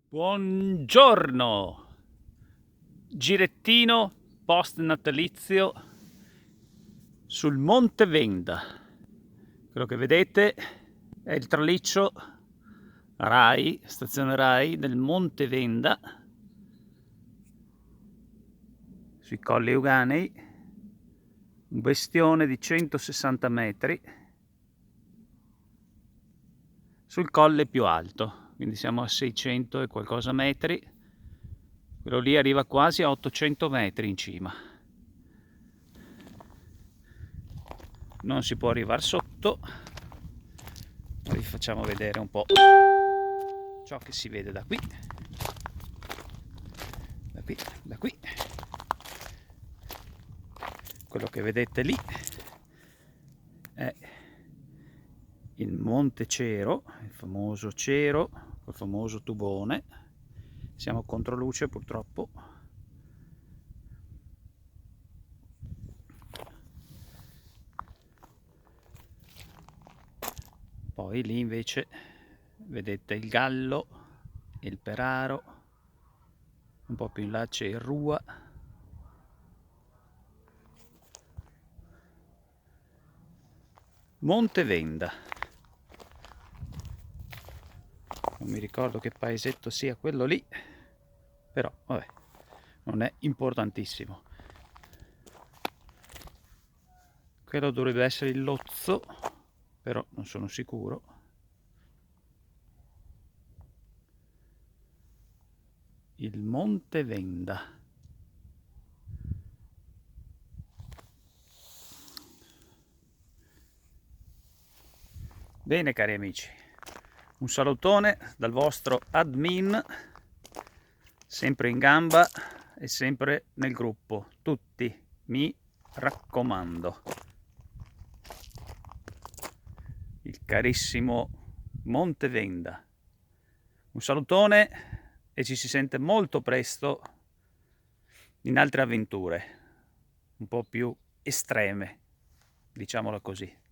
Buongiorno, girettino post natalizio sul Monte Venda. Quello che vedete è il traliccio Rai, stazione Rai del Monte Venda, sui Colli Euganei, un bestione di 160 metri sul colle più alto, quindi siamo a 600 e qualcosa metri. Quello lì arriva quasi a 800 metri in cima. Non si può arrivare sotto. Vi facciamo vedere un po' ciò che si vede da qui. Da qui. Quello che vedete lì è il Monte Cero, il famoso Cero, col famoso tubone. Siamo contro luce purtroppo. Poi lì invece vedete il Gallo, il Peraro, un po' più in là c'è il Rua. Monte Venda. Non mi ricordo che paesetto sia quello lì, però vabbè, non è importantissimo. Quello dovrebbe essere il Lozzo, però non sono sicuro. Il Monte Venda. Bene cari amici, un salutone dal vostro admin, sempre in gamba e sempre nel gruppo, tutti, mi raccomando. Il carissimo Monte Venda. Un salutone e ci si sente molto presto in altre avventure, un po' più estreme, diciamola così.